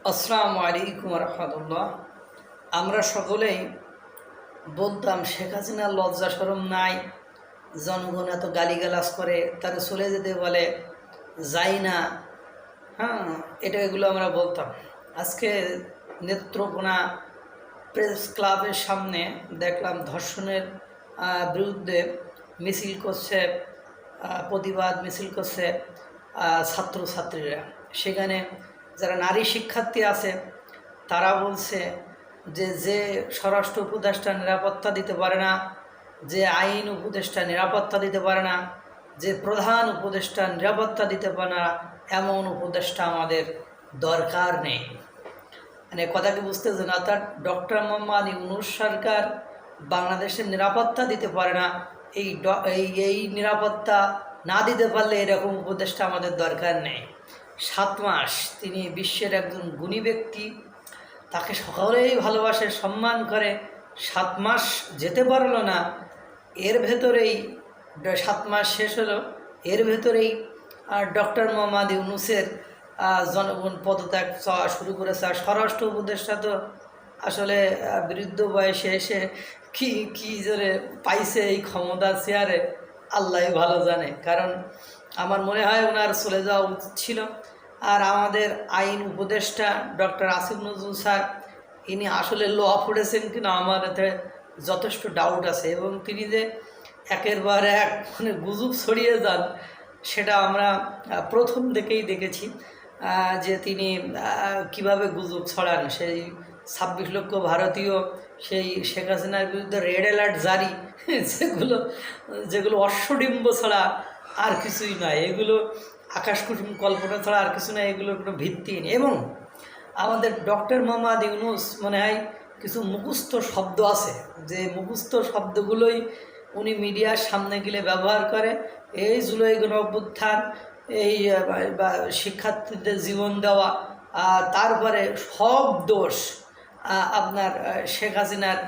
আসসালামু আলাইকুম রহমতুল্লাহ। আমরা সকলেই বলতাম শেখ হাসিনার লজ্জা শরম নাই, জনগণ এত গালিগালাজ করে, তারা চলে যেতে বলে, যাই না। হ্যাঁ, এগুলো আমরা বলতাম। আজকে নেত্রকোনা প্রেস ক্লাবের সামনে দেখলাম ধর্ষণের বিরুদ্ধে মিছিল করছে, প্রতিবাদ মিছিল করছে ছাত্রছাত্রীরা। সেখানে যারা নারী শিক্ষার্থী আছে তারা বলছে যে যে স্বরাষ্ট্র উপদেষ্টা নিরাপত্তা দিতে পারে না, যে আইন উপদেষ্টা নিরাপত্তা দিতে পারে না, যে প্রধান উপদেষ্টা নিরাপত্তা দিতে পারে না, এমন উপদেষ্টা আমাদের দরকার নেই। মানে কথা কি বুঝতেছেন? অর্থাৎ ডক্টর মোহাম্মদ ইউনূস সরকার বাংলাদেশের নিরাপত্তা দিতে পারে না। এই নিরাপত্তা না দিতে পারলে এরকম উপদেষ্টা আমাদের দরকার নেই। 7 মাস তিনি বিশ্বের একজন গুণী ব্যক্তি, তাকে সকলেই ভালোবাসে, সম্মান করে। 7 মাস যেতে পারলো না, এর ভেতরেই 7 মাস শেষ হলো, এর ভেতরেই ডক্টর মোহাম্মদ ইউনূসের জনগণ পদত্যাগ শুরু করেছে। আর স্বরাষ্ট্র উপদেষ্টা তো আসলে বৃদ্ধ বয়সে এসে কি কি জোরে পাইছে এই ক্ষমতা চেয়ারে, আল্লাহ ভালো জানে। কারণ আমার মনে হয় ওনার চলে যাওয়া উচিত ছিল। আর আমাদের আইন উপদেষ্টা ডক্টর আসিফ নজরুল স্যার, ইনি আসলে ল পড়েছেন কিনা আমার এতে যথেষ্ট ডাউট আছে। এবং তিনি যে একের পর এক মানে গুজব ছড়িয়ে যান, সেটা আমরা প্রথম থেকেই দেখেছি যে তিনি কিভাবে গুজব ছড়ান। সেই 26 লক্ষ ভারতীয় সেই শেখ হাসিনার বিরুদ্ধে রেড অ্যালার্ট জারি, যেগুলো যেগুলো অশ্বডিম্ব ছাড়া আর কিছুই নয়, এগুলো আকাশ কুসুম কল্পনা ছাড়া আর কিছু নয়, এগুলোর কোনো ভিত্তি নেই। এবং আমাদের ডক্টর মোহাম্মদ ইউনূস মনে হয় কিছু মুখস্থ শব্দ আছে, যে মুখস্থ শব্দগুলোই উনি মিডিয়ার সামনে গেলে ব্যবহার করে। এই জুলাই গণঅভ্যুত্থান, এই শিক্ষার্থীদের জীবন দেওয়া, তারপরে সব দোষ আপনার শেখ হাসিনার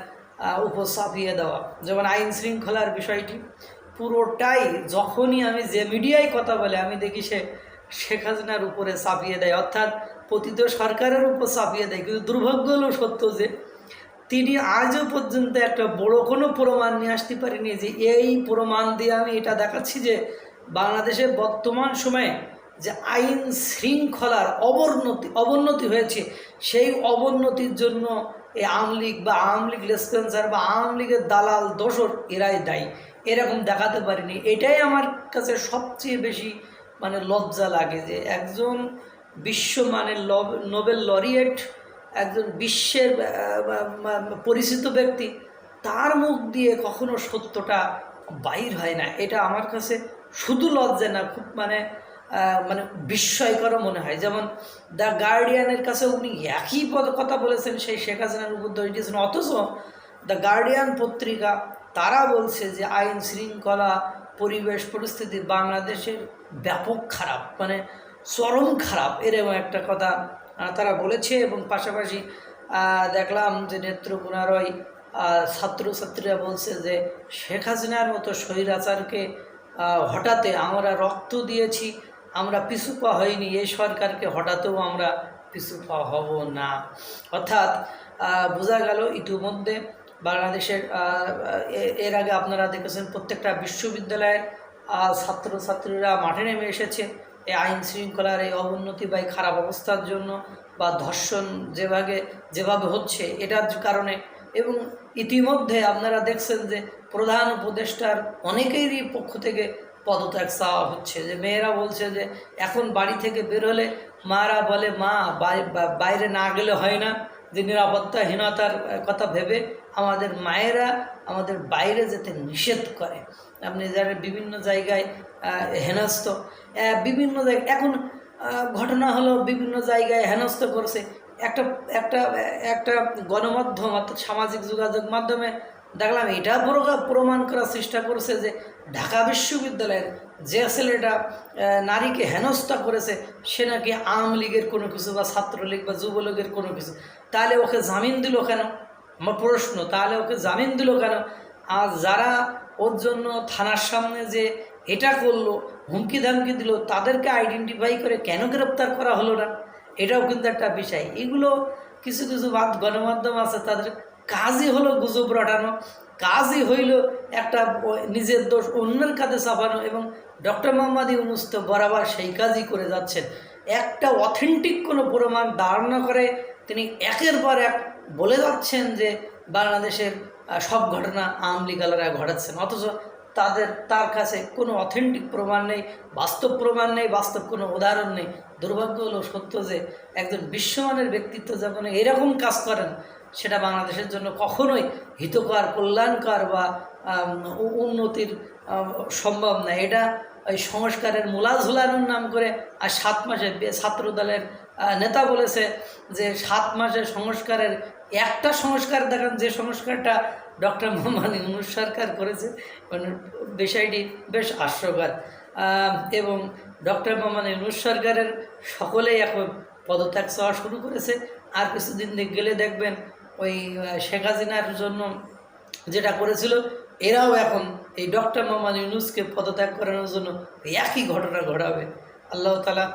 উপর চাপিয়ে দেওয়া। যেমন আইন শৃঙ্খলার বিষয়টি পুরোটাই যখনই আমি যে মিডিয়ায় কথা বলে আমি দেখি সে শেখ হাসিনার উপরে চাপিয়ে দেয়, অর্থাৎ পতিত সরকারের উপর চাপিয়ে দেয়। কিন্তু দুর্ভাগ্য হলো সত্য যে তিনি আজও পর্যন্ত একটা বড় কোনো প্রমাণ নিয়ে আসতে পারেনি যে এই প্রমাণ দিয়ে আমি এটা দেখাচ্ছি যে বাংলাদেশের বর্তমান সময়ে যে আইন শৃঙ্খলার অবনতি হয়েছে, সেই অবনতির জন্য এই আওয়ামী লীগ বা আওয়ামী লীগ লেসপেন্সার বা আওয়ামী লীগের দালাল দোসর এরাই দায়ী, এরকম দেখাতে পারিনি। এটাই আমার কাছে সবচেয়ে বেশি মানে লজ্জা লাগে যে একজন বিশ্বমানের নোবেল লরিয়েট, একজন বিশ্বের পরিচিত ব্যক্তি, তার মুখ দিয়ে কখনো সত্যটা বাইর হয় না। এটা আমার কাছে শুধু লজ্জা না, খুব মানে মানে বিস্ময়কর মনে হয়। যেমন দ্য গার্ডিয়ানের কাছে উনি একই কথা বলেছেন সেই শেখ হাসিনার উপর দোষ দিয়েছেন, অথচ দ্য গার্ডিয়ান পত্রিকা তারা বলছে যে আইন শৃঙ্খলা পরিবেশ পরিস্থিতি বাংলাদেশের ব্যাপক খারাপ, মানে চরম খারাপ, এরকম একটা কথা তারা বলেছে। এবং পাশাপাশি দেখলাম যে নেত্রকোনার ওই ছাত্রছাত্রীরা বলছে যে শেখ হাসিনার মতো স্বৈরাচারকে হঠাতে আমরা রক্ত দিয়েছি, আমরা পিছু পা হইনি, এই সরকারকে হঠাতেও আমরা পিছু পা হব না। অর্থাৎ বোঝা গেল ইতিমধ্যে বাংলাদেশের এর আগে আপনারা দেখেছেন প্রত্যেকটা বিশ্ববিদ্যালয়ের ছাত্রছাত্রীরা মাঠে নেমে এসেছে এই আইন শৃঙ্খলার এই অবনতি বা এই খারাপ অবস্থার জন্য, বা ধর্ষণ যেভাবে হচ্ছে এটার কারণে। এবং ইতিমধ্যে আপনারা দেখছেন যে প্রধান উপদেষ্টার অনেকেরই পক্ষ থেকে পদত্যাগ চাওয়া হচ্ছে। যে মেয়েরা বলছে যে এখন বাড়ি থেকে বের হলে মারা বলে মা বাইরে না গেলে হয় না, যে নিরাপত্তাহীনতার কথা ভেবে আমাদের মায়েরা আমাদের বাইরে যেতে নিষেধ করে। আপনি যারা বিভিন্ন জায়গায় হেনস্থ, বিভিন্ন জায়গায় এখন ঘটনা হলো বিভিন্ন জায়গায় হেনস্থ করছে। একটা একটা একটা গণমাধ্যম অর্থাৎ সামাজিক যোগাযোগ মাধ্যমে দেখলাম এটা প্রমাণ করার চেষ্টা করছে যে ঢাকা বিশ্ববিদ্যালয়ের যে ছেলেটা নারীকে হেনস্থা করেছে সে নাকি আওয়ামী লীগের কোনো কিছু বা ছাত্রলীগ বা যুবলীগের কোনো কিছু। তাহলে ওকে জামিন দিল কেন? আমার প্রশ্ন, তাহলে ওকে জামিন দিল কেন? আর যারা ওর জন্য থানার সামনে যে এটা করলো, হুমকি ধামকি দিল, তাদেরকে আইডেন্টিফাই করে কেন গ্রেপ্তার করা হলো না? এটাও কিন্তু একটা বিষয়। এগুলো কিছু কিছু গণমাধ্যম আছে, তাদের কাজই হলো গুজব রটানো, কাজই হইল একটা নিজের দোষ অন্যের কাছে চাপানো। এবং ডক্টর মোহাম্মদ ইউনূস তো বরাবর সেই কাজই করে যাচ্ছেন। একটা অথেন্টিক কোনো প্রমাণ দাঁড় না করে তিনি একের পর এক বলে যাচ্ছেন যে বাংলাদেশের সব ঘটনা আওয়ামী লীগালরা ঘটাচ্ছেন, অথচ তার কাছে কোনো অথেন্টিক প্রমাণ নেই, বাস্তব প্রমাণ নেই, বাস্তব কোনো উদাহরণ নেই। দুর্ভাগ্য হলো সত্য যে একজন বিশ্বমানের ব্যক্তিত্ব যখন এরকম কাজ করেন, সেটা বাংলাদেশের জন্য কখনোই হিতকর, কল্যাণকর বা উন্নতির সম্ভব না। এটা ওই সংস্কারের মূলা ঝুলানোর নাম করে আর 7 মাসে ছাত্র দলের নেতা বলেছে যে 7 মাসের সংস্কারের একটা সংস্কার দেখান, যে সংস্কারটা ডক্টর মোহাম্মদ ইউনূস সরকার করেছে। বিষয়টি বেশ হাস্যকর। এবং ডক্টর মোহাম্মদ ইউনূস সরকারের সকলেই এখন পদত্যাগ চাওয়া শুরু করেছে। আর কিছুদিন গেলে দেখবেন ওই শেখ হাসিনার জন্য যেটা করেছিল, এরাও এখন এই ডক্টর মোহাম্মদ ইউনূসকে পদত্যাগ করানোর জন্য একই ঘটনা ঘটাবে। আল্লাহ তাআলা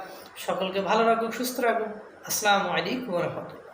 সকলকে ভালো রাখুক, সুস্থ রাখুক। আসসালামু আলাইকুম ওয়া রাহমাতুল্লাহ।